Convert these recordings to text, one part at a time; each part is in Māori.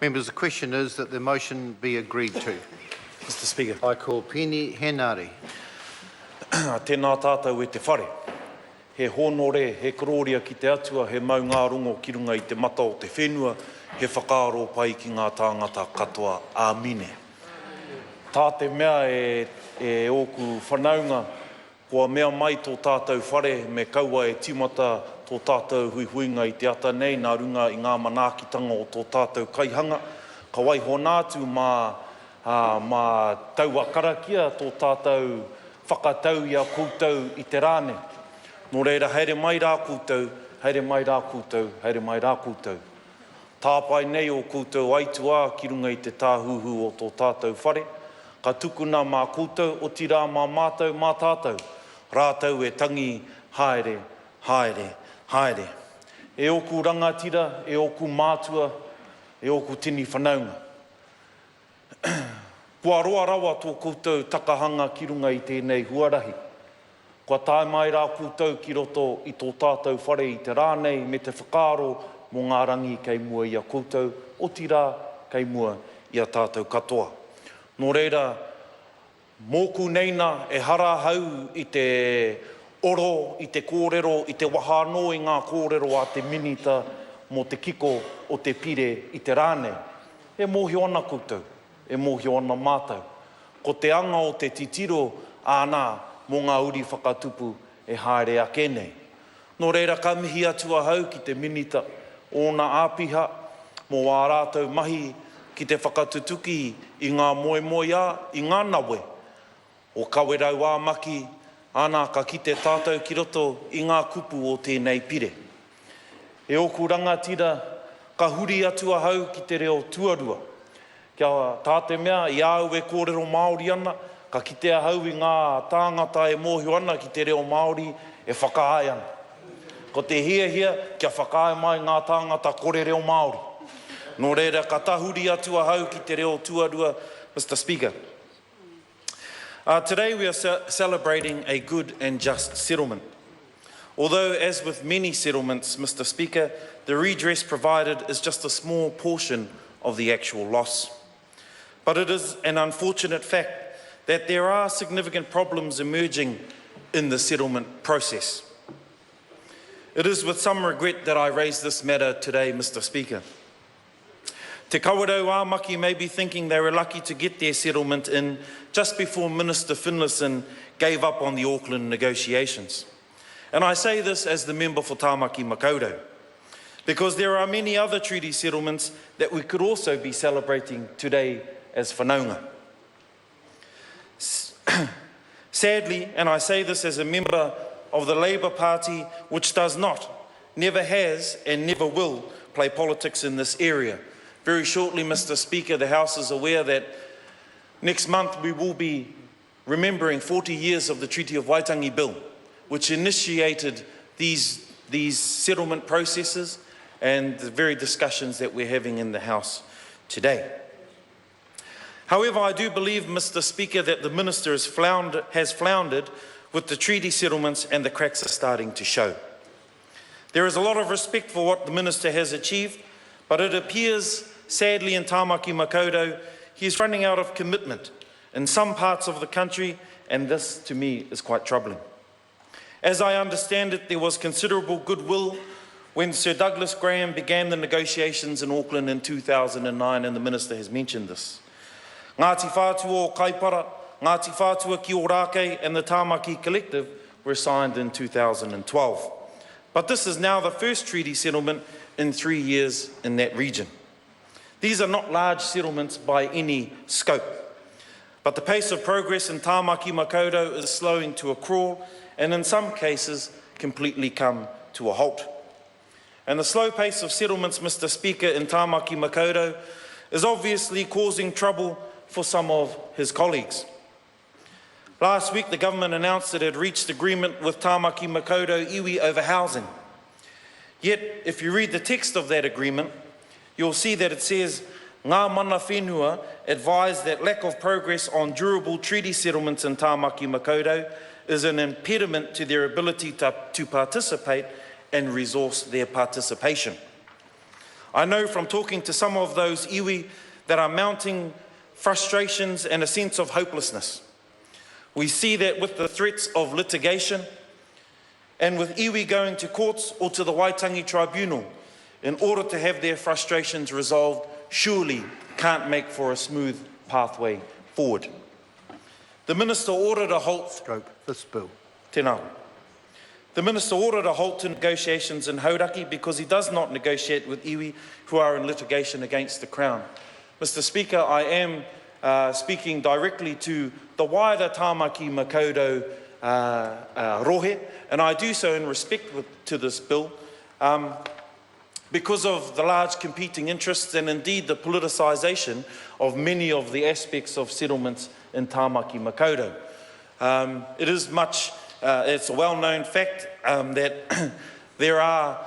Members, the question is that the motion be agreed to. Mr Speaker. I call Penny Henare. Tēnā tātou e te whare. He honore, he kororia ki te atua, he mau ngā rongo ki runga i te mata o te whenua, he whakaaro pai ki ngā tāngata katoa. Āmine. Tā te mea e oku whanaunga, kua mea mai tō tātou whare, me kaua e timata tō tātou huihuinga i te ata nei, nā runga i ngā manaakitanga o tō tātou kaihanga. Ka wai honātu mā taua karakia tō tātou whakatau ia koutou i te rāne. Nō reira, haere mai rā koutou, haere mai rā koutou, haere mai rā koutou. Tāpai nei o koutou aitua ki runga i te tāhuhu o tō tātou whare. Ka tukuna mā koutou, o tira mā mātou, mā tātou. Rātou e tangi haere, haere, haere. E oku rangatira, e oku mātua, e oku tini whanaunga. Kua roa rawa tō koutou takahanga ki runga i tēnei huarahi. Kua tae mai rā koutou ki roto i tō tātou whare i te rānei me te whakaaro mō ngā rangi kei mua i a koutou, o tira kei mua i a tātou katoa. Nō reira, mōku neina e hara hau i te oro, i te kōrero, i te wahāno i ngā kōrero a te minita mō te kiko o te pire i te rānei. E mōhio ana koutou, e mōhio ana mātou. Ko te anga o te titiro ānā mō ngā uri whakatupu e haere ake nei. Nō reira, ka mihi atua hau ki te minita o ngā āpiha mō ā rātou mahi ki te whakatutuki i ngā moe moea i ngā nawe. O Kawerau a Maki, ana ka kite tātou ki roto i ngā kupu o tēnei pire. E oku rangatira, ka huri atua hau ki te reo tuarua. Kia tā te mea, i au e kōrero Māori ana, ka kitea hau i ngā tāngata e mōhio ana ki te reo Māori e whakaai ana. Ko te hia, kia whakaai mai ngā tāngata kore reo Māori. Nō reira, ka tahuri atua hau ki te reo tuarua, Mr Speaker. Today we are celebrating a good and just settlement. Although, as with many settlements, Mr Speaker, the redress provided is just a small portion of the actual loss. But it is an unfortunate fact that there are significant problems emerging in the settlement process. It is with some regret that I raise this matter today, Mr Speaker. Te Kawerau a Maki may be thinking they were lucky to get their settlement in just before Minister Finlayson gave up on the Auckland negotiations. And I say this as the member for Tāmaki Makaurau, because there are many other treaty settlements that we could also be celebrating today as whanaunga. Sadly, and I say this as a member of the Labour Party, which does not, never has and never will play politics in this area. Very shortly, Mr Speaker, the House is aware that next month we will be remembering 40 years of the Treaty of Waitangi Bill, which initiated these settlement processes and the very discussions that we're having in the House today. However, I do believe, Mr Speaker, that the Minister has floundered with the treaty settlements and the cracks are starting to show. There is a lot of respect for what the Minister has achieved, but it appears, sadly, in Tāmaki Makaurau, he is running out of commitment in some parts of the country, and this, to me, is quite troubling. As I understand it, there was considerable goodwill when Sir Douglas Graham began the negotiations in Auckland in 2009, and the Minister has mentioned this. Ngāti Whātua o Kaipara, Ngāti Whātua ki Ōrākei, and the Tāmaki Collective were signed in 2012. But this is now the first treaty settlement in 3 years in that region. These are not large settlements by any scope, but the pace of progress in Tāmaki Makaurau is slowing to a crawl and in some cases completely come to a halt. And the slow pace of settlements, Mr Speaker, in Tāmaki Makaurau is obviously causing trouble for some of his colleagues. Last week, the government announced that it had reached agreement with Tāmaki Makaurau iwi over housing. Yet, if you read the text of that agreement, you'll see that it says, Ngā mana whenua advised that lack of progress on durable treaty settlements in Tāmaki Makaurau is an impediment to their ability to participate and resource their participation. I know from talking to some of those iwi that are mounting frustrations and a sense of hopelessness. We see that with the threats of litigation and with iwi going to courts or to the Waitangi Tribunal in order to have their frustrations resolved, surely can't make for a smooth pathway forward. The Minister ordered a halt. Scope this bill. Tēnā. The Minister ordered a halt to negotiations in Hauraki because he does not negotiate with iwi who are in litigation against the Crown. Mr. Speaker, I am speaking directly to the wider Tāmaki Makaurau rohe, and I do so in respect to this bill because of the large competing interests and indeed the politicisation of many of the aspects of settlements in Tāmaki Makaurau. It is it's a well-known fact that there are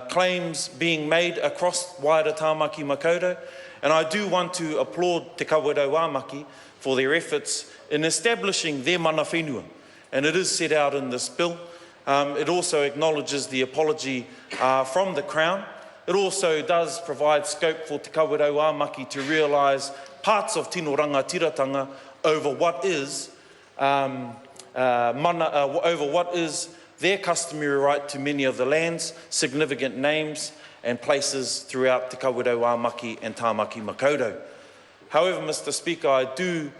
claims being made across wider Tāmaki Makaurau, and I do want to applaud Te Kawerau Maki for their efforts in establishing their mana whenua, and it is set out in this bill. It also acknowledges the apology from the Crown. It also does provide scope for Te Kawerau Maki to realise parts of tino rangatiratanga over what is over what is their customary right to many of the lands, significant names and places throughout Te Kawerau Maki and Tāmaki Makaurau. However, Mr. Speaker, I do,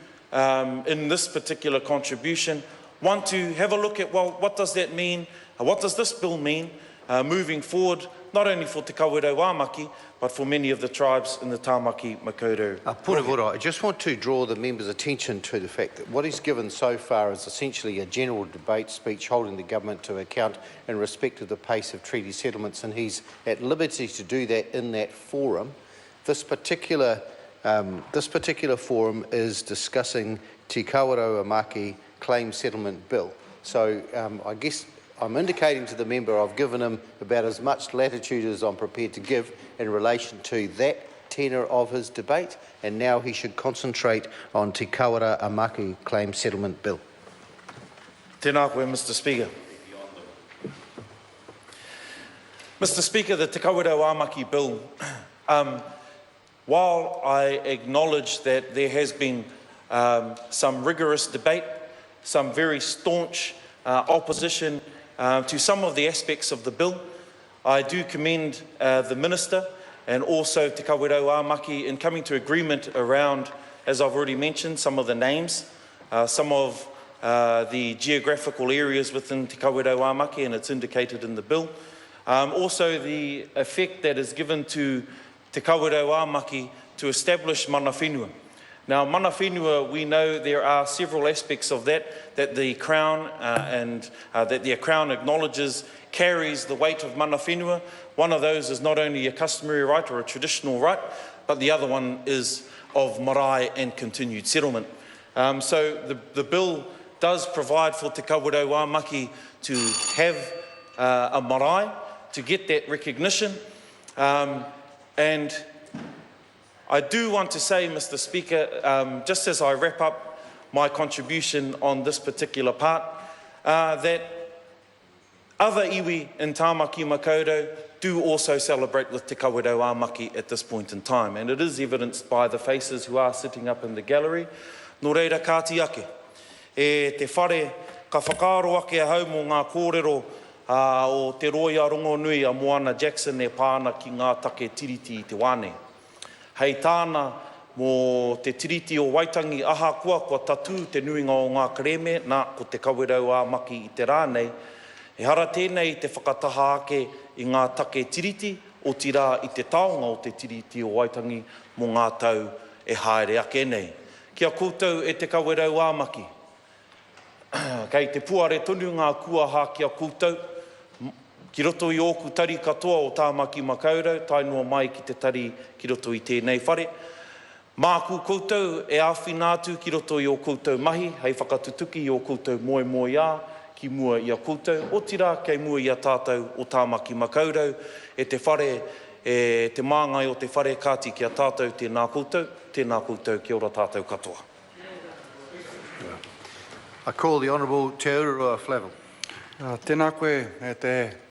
in this particular contribution, want to have a look at, well, what does that mean? What does this bill mean moving forward, not only for Te Kawerau Maki, but for many of the tribes in the Tāmaki Makaurau? Purawara, I just want to draw the members' attention to the fact that what he's given so far is essentially a general debate speech holding the government to account in respect of the pace of treaty settlements, and he's at liberty to do that in that forum. This particular forum is discussing Te Kawerau Maki claim settlement bill. So I guess I'm indicating to the member I've given him about as much latitude as I'm prepared to give in relation to that tenor of his debate, and now he should concentrate on Te Kawerau Maki claim settlement bill. Tēnā koe, Mr. Speaker. Mr. Speaker, the Te Kawerau Maki bill, while I acknowledge that there has been some rigorous debate, some very staunch opposition to some of the aspects of the bill, I do commend the Minister and also Te Kawerau Maki in coming to agreement around, as I've already mentioned, some of the names, some of the geographical areas within Te Kawerau Maki, and it's indicated in the bill. Also the effect that is given to Te Kawerau Maki to establish mana whenua. Now, mana whenua, we know there are several aspects of that the Crown that the Crown acknowledges carries the weight of mana whenua. One of those is not only a customary right or a traditional right, but the other one is of marae and continued settlement. So the bill does provide for Te Kawerau Maki to have a marae, to get that recognition, and I do want to say, Mr. Speaker, just as I wrap up my contribution on this particular part, that other iwi in Tāmaki Makaurau do also celebrate with Te Kawerau Maki at this point in time, and it is evidenced by the faces who are sitting up in the gallery. Nō reira kāti ake, e te whare ka whakaaro ake a hau mō ngā kōrero o te roi a rongo nui a Moana Jackson e pāna ki ngā take tiriti I te wane. Hei tāna mō te tiriti o Waitangi aha kua tatu te nuinga o ngā kareme nā ko Te Kawerau Maki I te rānei. E hara tēnei te whakataha ake I ngā take tiriti o tira I te taonga o te tiriti o Waitangi mō ngā tau e haere ake nei. Kia koutou e Te Kawerau Maki. Kei te puare tonu ngā kuaha kia koutou. Ki roto I ōku tari katoa o Tāmaki Makaurau, tainua mai ki te tari ki roto I tēnei whare. Māku koutou e āwhinātu ki roto I o koutou mahi, hei whakatutuki I o koutou moe moe ā, ki mua I a koutou, o tira kei mua I a tātou o Tāmaki Makaurau, e te whare, e te māngai o te whare kāti ki a tātou tēnā koutou, kia ora tātou katoa. I call the Honourable Te Aurora Flavel. Tēnā koe e te